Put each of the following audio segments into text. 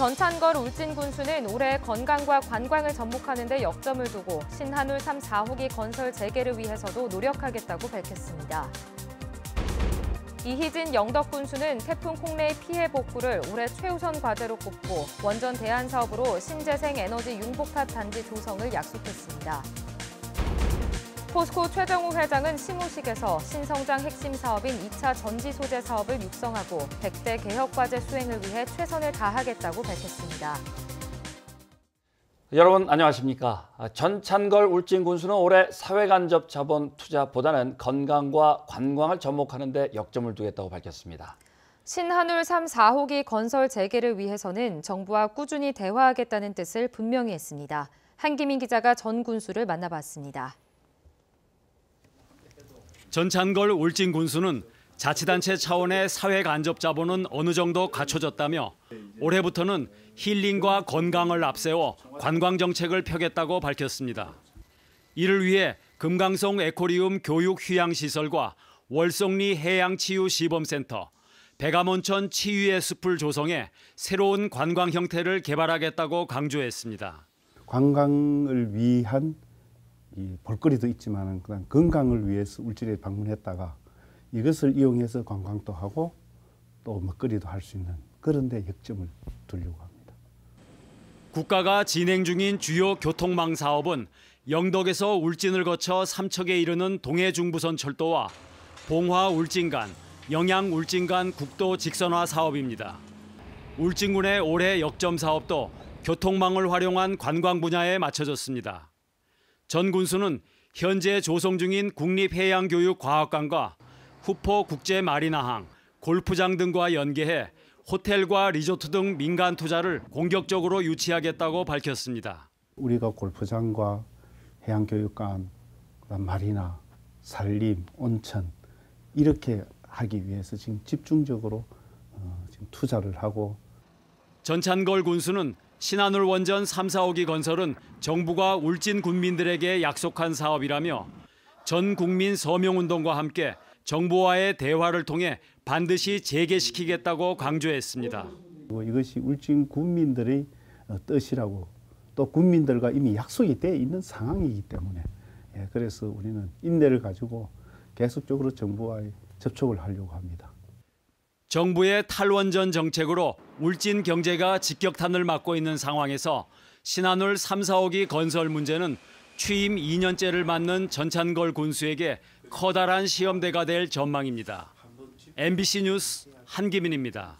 전찬걸 울진군수는 올해 건강과 관광을 접목하는 데 역점을 두고 신한울 3, 4호기 건설 재개를 위해서도 노력하겠다고 밝혔습니다. 이희진 영덕군수는 태풍 콩레이 피해 복구를 올해 최우선 과제로 꼽고 원전 대안 사업으로 신재생 에너지 융복합 단지 조성을 약속했습니다. 포스코 최정우 회장은 시무식에서 신성장 핵심 사업인 2차 전지 소재 사업을 육성하고 100대 개혁 과제 수행을 위해 최선을 다하겠다고 밝혔습니다. 여러분 안녕하십니까? 전찬걸 울진군수는 올해 사회간접 자본 투자보다는 건강과 관광을 접목하는 데 역점을 두겠다고 밝혔습니다. 신한울 3, 4호기 건설 재개를 위해서는 정부와 꾸준히 대화하겠다는 뜻을 분명히 했습니다. 한기민 기자가 전 군수를 만나봤습니다. 전찬걸 울진군수는 자치단체 차원의 사회 간접 자본은 어느 정도 갖춰졌다며 올해부터는 힐링과 건강을 앞세워 관광 정책을 펴겠다고 밝혔습니다. 이를 위해 금강송 에코리움 교육 휴양시설과 월송리 해양치유시범센터, 백암온천 치유의 숲을 조성해 새로운 관광 형태를 개발하겠다고 강조했습니다. 관광을 위한 볼거리도 있지만 그다음 건강을 위해서 울진에 방문했다가 이것을 이용해서 관광도 하고 또 먹거리도 할 수 있는 그런 데 역점을 두려고 합니다. 국가가 진행 중인 주요 교통망 사업은 영덕에서 울진을 거쳐 삼척에 이르는 동해중부선 철도와 봉화-울진 간, 영양-울진 간 국도 직선화 사업입니다. 울진군의 올해 역점 사업도 교통망을 활용한 관광 분야에 맞춰졌습니다. 전 군수는 현재 조성 중인 국립해양교육과학관과 후포국제마리나항, 골프장 등과 연계해 호텔과 리조트 등 민간 투자를 공격적으로 유치하겠다고 밝혔습니다. 우리가 골프장과 해양교육관, 그다음 마리나, 산림, 온천 이렇게 하기 위해서 지금 집중적으로 지금 투자를 하고 전찬걸 군수는 신한울 원전 3, 4호기 건설은 정부가 울진 군민들에게 약속한 사업이라며 전 국민 서명운동과 함께 정부와의 대화를 통해 반드시 재개시키겠다고 강조했습니다. 이것이 울진 군민들의 뜻이라고 또 군민들과 이미 약속이 돼 있는 상황이기 때문에 그래서 우리는 인내를 가지고 계속적으로 정부와의 접촉을 하려고 합니다. 정부의 탈원전 정책으로 울진 경제가 직격탄을 맞고 있는 상황에서 신한울 3, 4호기 건설 문제는 취임 2년째를 맞는 전찬걸 군수에게 커다란 시험대가 될 전망입니다. MBC 뉴스 한기민입니다.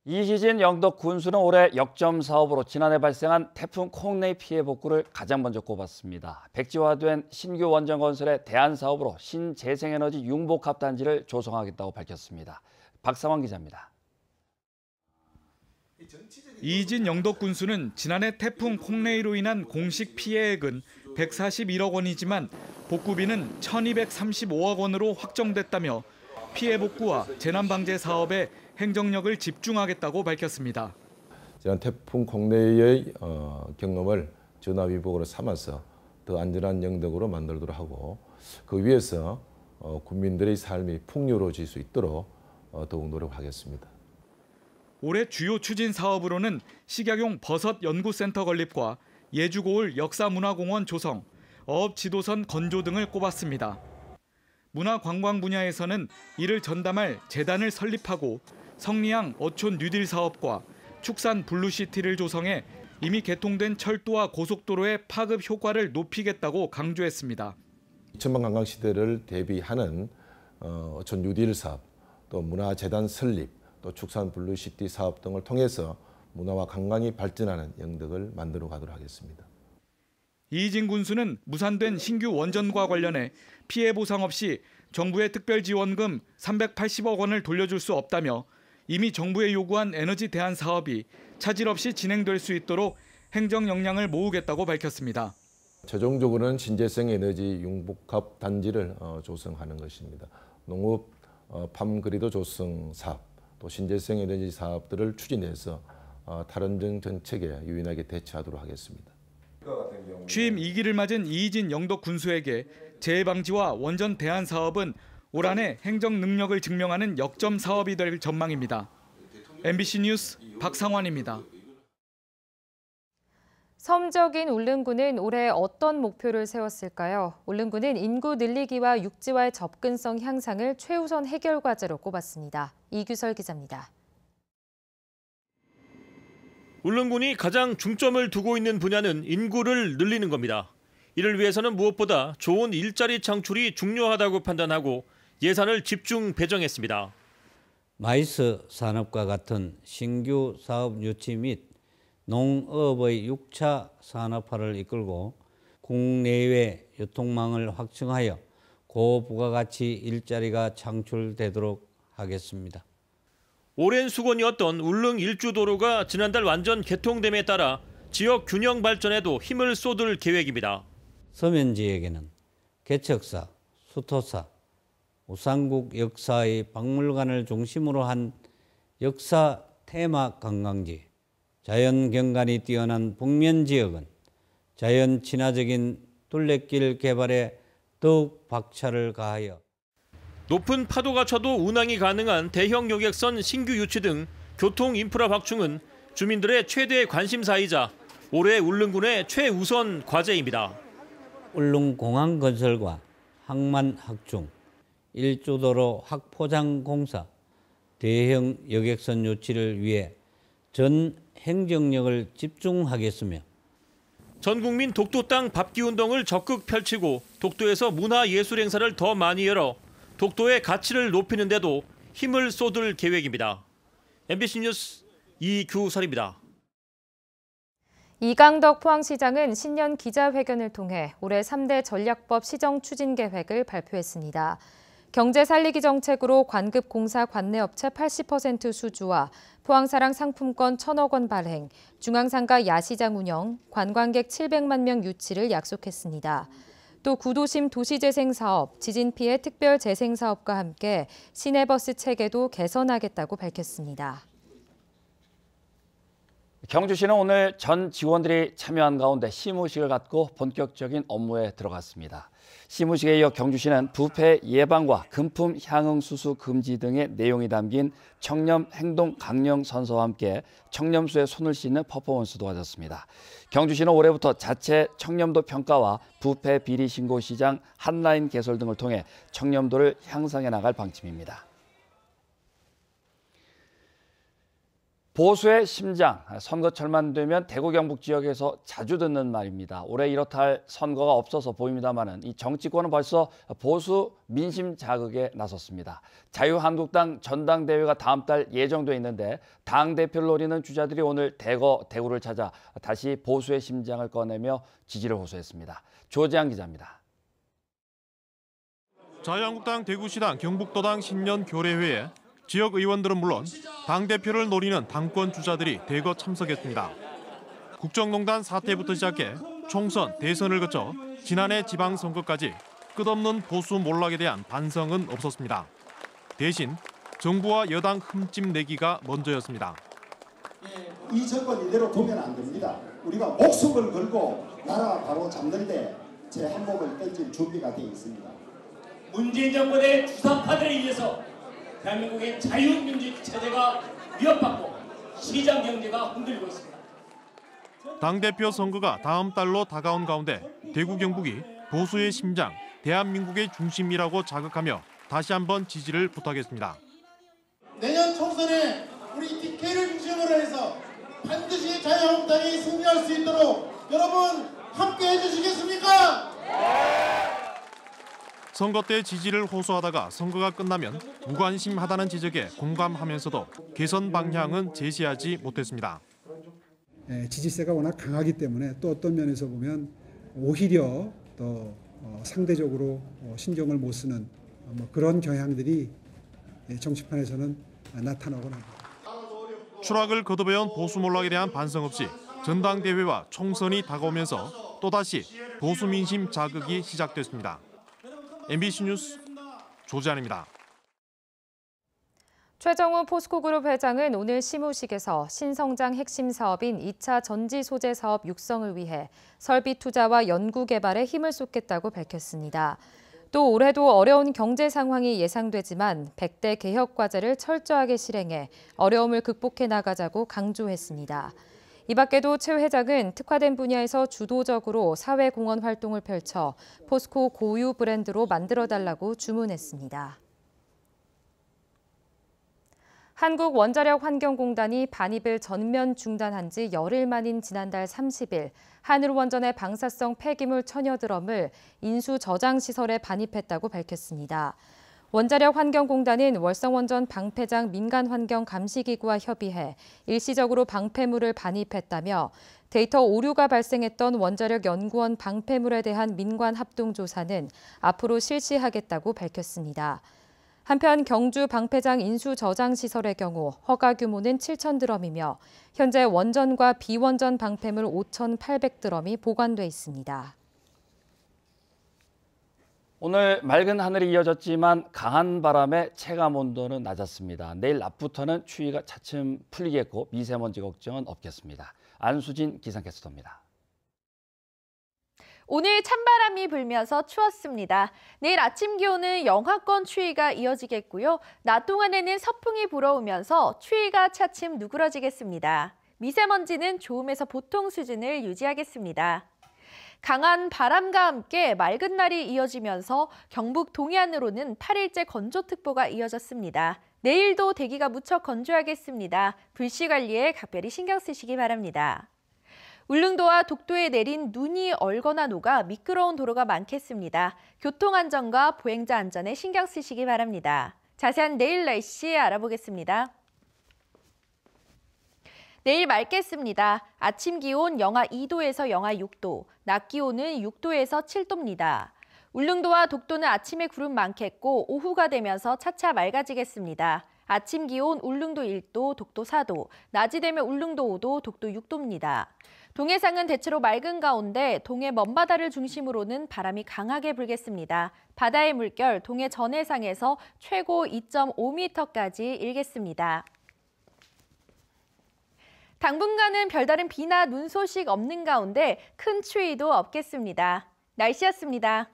이희진 영덕군수는 올해 역점 사업으로 지난해 발생한 태풍 콩레이 피해 복구를 가장 먼저 꼽았습니다. 백지화된 신규 원전 건설의 대안 사업으로 신재생에너지 융복합 단지를 조성하겠다고 밝혔습니다. 박상환 기자입니다. 이희진 영덕군수는 지난해 태풍 콩레이로 인한 공식 피해액은 141억 원이지만 복구비는 1,235억 원으로 확정됐다며 피해 복구와 재난 방제 사업에 행정력을 집중하겠다고 밝혔습니다. 지난 태풍 콩레이의 경험을 전화위복으로 삼아서 더 안전한 영덕으로 만들도록 하고 그 위해서 국민들의 삶이 풍요로워질 수 있도록 더욱 노력하겠습니다. 올해 주요 추진 사업으로는 식약용 버섯 연구센터 건립과 예주고을 역사문화공원 조성, 어업지도선 건조 등을 꼽았습니다. 문화관광 분야에서는 이를 전담할 재단을 설립하고 성리양 어촌 뉴딜 사업과 축산 블루시티를 조성해 이미 개통된 철도와 고속도로의 파급 효과를 높이겠다고 강조했습니다. 2000만 관광 시대를 대비하는 어촌 뉴딜 사업, 또 문화재단 설립, 또 축산 블루시티 사업 등을 통해서 문화와 관광이 발전하는 영덕을 만들어 가도록 하겠습니다. 이희진 군수는 무산된 신규 원전과 관련해 피해 보상 없이 정부의 특별지원금 380억 원을 돌려줄 수 없다며 이미 정부에 요구한 에너지 대안 사업이 차질 없이 진행될 수 있도록 행정 역량을 모으겠다고 밝혔습니다. 최종적으로는 신재생 에너지 융복합 단지를 조성하는 것입니다. 농업 팜그리드 조성 사업, 또 신재생 에너지 사업들을 추진해서 탈원전 정책에 유연하게 대처하도록 하겠습니다. 취임 2기를 맞은 이희진 영덕 군수에게 재해 방지와 원전 대안 사업은 올 한해 행정 능력을 증명하는 역점 사업이 될 전망입니다. MBC 뉴스 박상환입니다. 섬적인 울릉군은 올해 어떤 목표를 세웠을까요? 울릉군은 인구 늘리기와 육지와의 접근성 향상을 최우선 해결 과제로 꼽았습니다. 이규설 기자입니다. 울릉군이 가장 중점을 두고 있는 분야는 인구를 늘리는 겁니다. 이를 위해서는 무엇보다 좋은 일자리 창출이 중요하다고 판단하고 예산을 집중 배정했습니다. 마이스 산업과 같은 신규 사업 유치 및 농업의 6차 산업화를 이끌고 국내외 유통망을 확충하여 고부가가치 일자리가 창출되도록 하겠습니다. 오랜 수건이었던 울릉 일주도로가 지난달 완전 개통됨에 따라 지역 균형 발전에도 힘을 쏟을 계획입니다. 서면 지역에는 개척사, 수토사, 우상국 역사의 박물관을 중심으로 한 역사 테마 관광지, 자연 경관이 뛰어난 북면 지역은 자연 친화적인 둘레길 개발에 더욱 박차를 가하여 높은 파도가 쳐도 운항이 가능한 대형 여객선 신규 유치 등 교통 인프라 확충은 주민들의 최대 관심사이자 올해 울릉군의 최우선 과제입니다. 울릉공항 건설과 항만 확충, 일주도로 확포장 공사, 대형 여객선 유치를 위해 전 행정력을 집중하겠으며 전 국민 독도 땅 밟기 운동을 적극 펼치고 독도에서 문화예술 행사를 더 많이 열어 독도의 가치를 높이는 데도 힘을 쏟을 계획입니다. MBC 뉴스 이규설입니다. 이강덕 포항시장은 신년 기자회견을 통해 올해 3대 전략법 시정 추진 계획을 발표했습니다. 경제 살리기 정책으로 관급 공사 관내업체 80% 수주와 포항사랑 상품권 1,000억 원 발행, 중앙상가 야시장 운영, 관광객 700만 명 유치를 약속했습니다. 또 구도심 도시재생 사업, 지진 피해 특별 재생 사업과 함께 시내버스 체계도 개선하겠다고 밝혔습니다. 경주시는 오늘 전 직원들이 참여한 가운데 시무식을 갖고 본격적인 업무에 들어갔습니다. 시무식에 이어 경주시는 부패 예방과 금품 향응 수수 금지 등의 내용이 담긴 청렴 행동 강령 선서와 함께 청렴수에 손을 씻는 퍼포먼스도 가졌습니다. 경주시는 올해부터 자체 청렴도 평가와 부패 비리 신고 시장 핫라인 개설 등을 통해 청렴도를 향상해 나갈 방침입니다. 보수의 심장, 선거철만 되면 대구 경북 지역에서 자주 듣는 말입니다. 올해 이렇다 할 선거가 없어서 보입니다만은 이 정치권은 벌써 보수 민심 자극에 나섰습니다. 자유한국당 전당대회가 다음 달 예정돼 있는데 당대표를 노리는 주자들이 오늘 대구를 찾아 다시 보수의 심장을 꺼내며 지지를 호소했습니다. 조재한 기자입니다. 자유한국당 대구시당 경북도당 신년 교례회에 지역 의원들은 물론 당대표를 노리는 당권 주자들이 대거 참석했습니다. 국정농단 사태부터 시작해 총선, 대선을 거쳐 지난해 지방선거까지 끝없는 보수 몰락에 대한 반성은 없었습니다. 대신 정부와 여당 흠집 내기가 먼저였습니다. 이 정권 이대로 두면 안 됩니다. 우리가 목숨을 걸고 나라 바로 잡는데 제 한 몸을 던질 준비가 되어 있습니다. 문재인 정권의 주사파들에 의해서 대한민국의 자유민주 체제가 위협받고 시장 경제가 흔들리고 있습니다. 당대표 선거가 다음 달로 다가온 가운데 대구 경북이 보수의 심장, 대한민국의 중심이라고 자극하며 다시 한번 지지를 부탁했습니다. 내년 총선에 우리 TK를 중심으로 해서 반드시 자유한국당이 승리할 수 있도록 여러분 함께 해주시겠습니까? 선거 때 지지를 호소하다가 선거가 끝나면 무관심하다는 지적에 공감하면서도 개선 방향은 제시하지 못했습니다. 지지세가 워낙 강하기 때문에 또 어떤 면에서 보면 오히려 더 상대적으로 신경을 못 쓰는 그런 경향들이 정치판에서는 나타나곤 합니다. 추락을 거듭해온 보수 몰락에 대한 반성 없이 전당대회와 총선이 다가오면서 또다시 보수 민심 자극이 시작됐습니다. MBC 뉴스 조재한입니다. 최정우 포스코그룹 회장은 오늘 시무식에서 신성장 핵심 사업인 2차 전지 소재 사업 육성을 위해 설비 투자와 연구 개발에 힘을 쏟겠다고 밝혔습니다. 또 올해도 어려운 경제 상황이 예상되지만 100대 개혁 과제를 철저하게 실행해 어려움을 극복해 나가자고 강조했습니다. 이 밖에도 최 회장은 특화된 분야에서 주도적으로 사회공헌 활동을 펼쳐 포스코 고유 브랜드로 만들어달라고 주문했습니다. 한국원자력환경공단이 반입을 전면 중단한 지 열흘 만인 지난달 30일 한울원전의 방사성 폐기물 천여 드럼을 인수 저장 시설에 반입했다고 밝혔습니다. 원자력환경공단은 월성원전 방패장 민간환경감시기구와 협의해 일시적으로 방패물을 반입했다며 데이터 오류가 발생했던 원자력연구원 방패물에 대한 민관 합동조사는 앞으로 실시하겠다고 밝혔습니다. 한편 경주 방패장 인수 저장 시설의 경우 허가 규모는 7,000드럼이며 현재 원전과 비원전 방패물 5,800드럼이 보관돼 있습니다. 오늘 맑은 하늘이 이어졌지만 강한 바람에 체감 온도는 낮았습니다. 내일 낮부터는 추위가 차츰 풀리겠고 미세먼지 걱정은 없겠습니다. 안수진 기상캐스터입니다. 오늘 찬바람이 불면서 추웠습니다. 내일 아침 기온은 영하권 추위가 이어지겠고요. 낮 동안에는 서풍이 불어오면서 추위가 차츰 누그러지겠습니다. 미세먼지는 좋음에서 보통 수준을 유지하겠습니다. 강한 바람과 함께 맑은 날이 이어지면서 경북 동해안으로는 8일째 건조특보가 이어졌습니다. 내일도 대기가 무척 건조하겠습니다. 불씨 관리에 각별히 신경 쓰시기 바랍니다. 울릉도와 독도에 내린 눈이 얼거나 녹아 미끄러운 도로가 많겠습니다. 교통안전과 보행자 안전에 신경 쓰시기 바랍니다. 자세한 내일 날씨 알아보겠습니다. 내일 맑겠습니다. 아침 기온 영하 2도에서 영하 6도, 낮 기온은 6도에서 7도입니다. 울릉도와 독도는 아침에 구름 많겠고 오후가 되면서 차차 맑아지겠습니다. 아침 기온 울릉도 1도, 독도 4도, 낮이 되면 울릉도 5도, 독도 6도입니다. 동해상은 대체로 맑은 가운데 동해 먼바다를 중심으로는 바람이 강하게 불겠습니다. 바다의 물결 동해 전해상에서 최고 2.5m까지 일겠습니다. 당분간은 별다른 비나 눈 소식 없는 가운데 큰 추위도 없겠습니다. 날씨였습니다.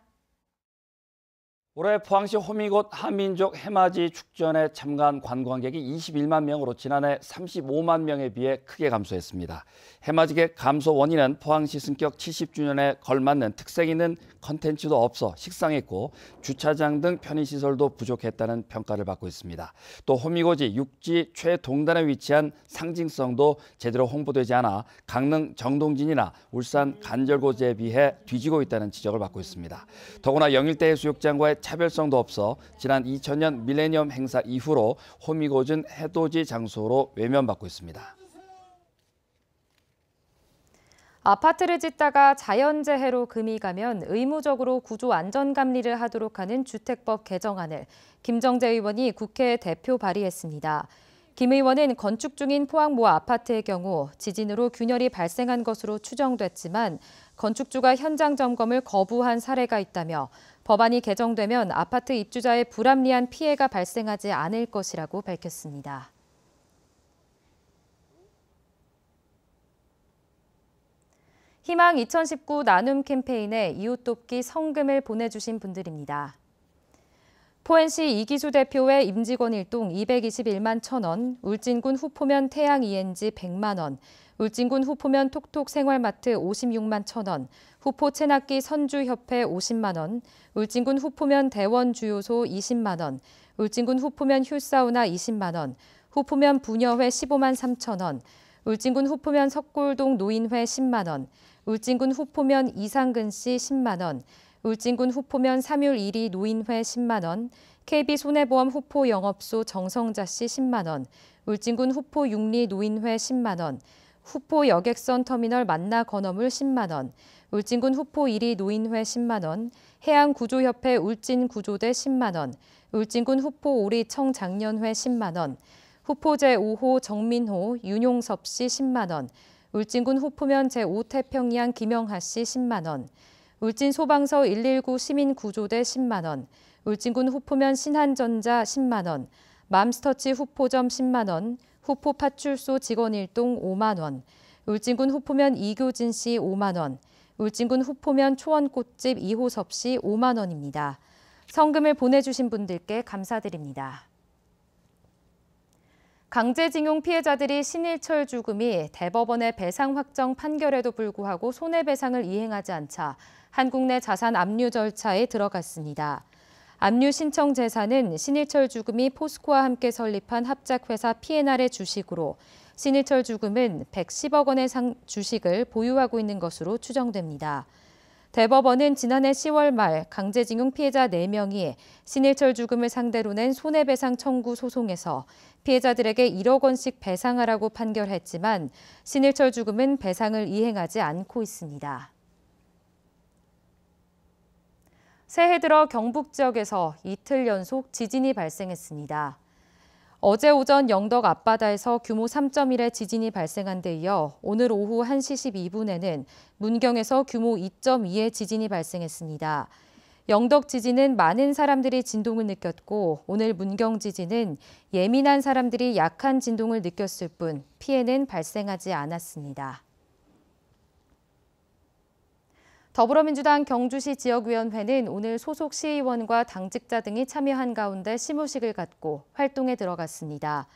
올해 포항시 호미곶 한민족 해맞이 축전에 참가한 관광객이 21만 명으로 지난해 35만 명에 비해 크게 감소했습니다. 해맞이객 감소 원인은 포항시 승격 70주년에 걸맞는 특색 있는 컨텐츠도 없어 식상했고 주차장 등 편의시설도 부족했다는 평가를 받고 있습니다. 또 호미곶이 육지 최동단에 위치한 상징성도 제대로 홍보되지 않아 강릉 정동진이나 울산 간절곶에 비해 뒤지고 있다는 지적을 받고 있습니다. 더구나 영일대 해수욕장과의 차별성도 없어 지난 2000년 밀레니엄 행사 이후로 호미곶은 해돋이 장소로 외면받고 있습니다. 아파트를 짓다가 자연재해로 금이 가면 의무적으로 구조 안전감리를 하도록 하는 주택법 개정안을 김정재 의원이 국회에 대표 발의했습니다. 김 의원은 건축 중인 포항 모 아파트의 경우 지진으로 균열이 발생한 것으로 추정됐지만 건축주가 현장 점검을 거부한 사례가 있다며 법안이 개정되면 아파트 입주자의 불합리한 피해가 발생하지 않을 것이라고 밝혔습니다. 희망 2019 나눔 캠페인에 이웃 돕기 성금을 보내주신 분들입니다. 포항시 이기수 대표의 임직원 일동 221만 1,000원, 울진군 후포면 태양 ENG 100만 원, 울진군 후포면 톡톡 생활마트 56만 1,000원, 후포 체납기 선주협회 50만 원, 울진군 후포면 대원 주요소 20만 원, 울진군 후포면 휴사우나 20만 원, 후포면 부녀회 15만 3천 원, 울진군 후포면 석골동 노인회 10만 원, 울진군 후포면 이상근 씨 10만 원, 울진군 후포면 3율 1위 노인회 10만 원, KB손해보험 후포 영업소 정성자 씨 10만 원, 울진군 후포 6리 노인회 10만 원, 후포 여객선 터미널 만나 건어물 10만 원, 울진군 후포 1위 노인회 10만 원, 해양구조협회 울진구조대 10만 원, 울진군 후포 오리 청장년회 10만 원, 후포 제5호 정민호 윤용섭 씨 10만 원, 울진군 후포면 제5태평양 김영하 씨 10만 원, 울진 소방서 119 시민구조대 10만 원, 울진군 후포면 신한전자 10만 원, 맘스터치 후포점 10만 원, 후포 파출소 직원 일동 5만 원, 울진군 후포면 이교진 씨 5만 원, 울진군 후포면 초원꽃집 이호섭 씨 5만 원입니다. 성금을 보내주신 분들께 감사드립니다. 강제징용 피해자들이 신일철 주금이 대법원의 배상 확정 판결에도 불구하고 손해배상을 이행하지 않자 한국 내 자산 압류 절차에 들어갔습니다. 압류 신청 재산은 신일철 주금이 포스코와 함께 설립한 합작회사 P&R의 주식으로 신일철 주금은 110억 원의 주식을 보유하고 있는 것으로 추정됩니다. 대법원은 지난해 10월 말 강제징용 피해자 4명이 신일철 주금을 상대로 낸 손해배상 청구 소송에서 피해자들에게 1억 원씩 배상하라고 판결했지만 신일철 주금은 배상을 이행하지 않고 있습니다. 새해 들어 경북 지역에서 이틀 연속 지진이 발생했습니다. 어제 오전 영덕 앞바다에서 규모 3.1의 지진이 발생한 데 이어 오늘 오후 1시 12분에는 문경에서 규모 2.2의 지진이 발생했습니다. 영덕 지진은 많은 사람들이 진동을 느꼈고 오늘 문경 지진은 예민한 사람들이 약한 진동을 느꼈을 뿐 피해는 발생하지 않았습니다. 더불어민주당 경주시 지역위원회는 오늘 소속 시의원과 당직자 등이 참여한 가운데 시무식을 갖고 활동에 들어갔습니다.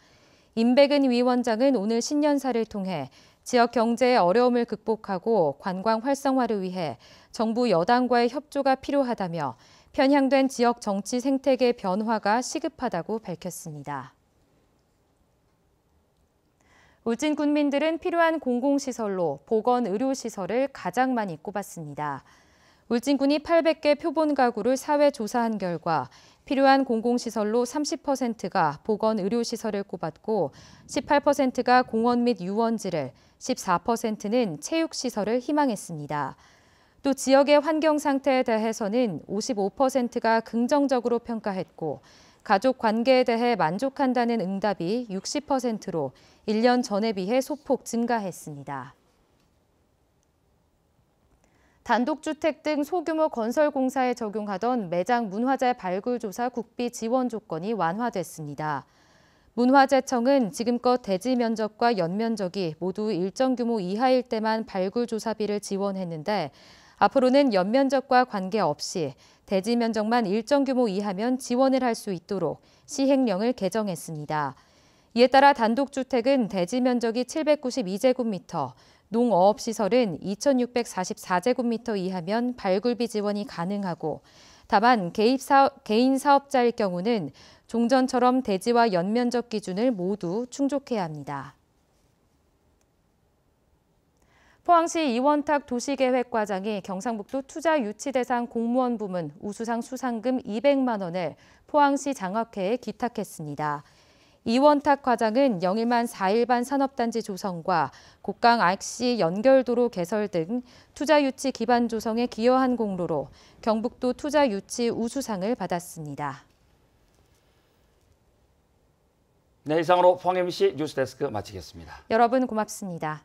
임백은 위원장은 오늘 신년사를 통해 지역 경제의 어려움을 극복하고 관광 활성화를 위해 정부 여당과의 협조가 필요하다며 편향된 지역 정치 생태계 변화가 시급하다고 밝혔습니다. 울진 군민들은 필요한 공공시설로 보건의료시설을 가장 많이 꼽았습니다. 울진군이 800개 표본 가구를 사회 조사한 결과 필요한 공공시설로 30%가 보건의료시설을 꼽았고 18%가 공원 및 유원지를, 14%는 체육시설을 희망했습니다. 또 지역의 환경 상태에 대해서는 55%가 긍정적으로 평가했고 가족 관계에 대해 만족한다는 응답이 60%로 1년 전에 비해 소폭 증가했습니다. 단독주택 등 소규모 건설 공사에 적용하던 매장 문화재 발굴 조사 국비 지원 조건이 완화됐습니다. 문화재청은 지금껏 대지 면적과 연면적이 모두 일정 규모 이하일 때만 발굴 조사비를 지원했는데 앞으로는 연면적과 관계없이 대지 면적만 일정 규모 이하면 지원을 할 수 있도록 시행령을 개정했습니다. 이에 따라 단독주택은 대지 면적이 792제곱미터, 농어업시설은 2644제곱미터 이하면 발굴비 지원이 가능하고 다만 개인 사업자일 경우는 종전처럼 대지와 연면적 기준을 모두 충족해야 합니다. 포항시 이원탁 도시계획과장이 경상북도 투자유치대상 공무원 부문 우수상 수상금 200만 원을 포항시 장학회에 기탁했습니다. 이원탁 과장은 영일만 4일반 산업단지 조성과 곡강 RC 연결도로 개설 등 투자유치 기반 조성에 기여한 공로로 경북도 투자유치 우수상을 받았습니다. 네, 이상으로 포항 MBC 뉴스데스크 마치겠습니다. 여러분 고맙습니다.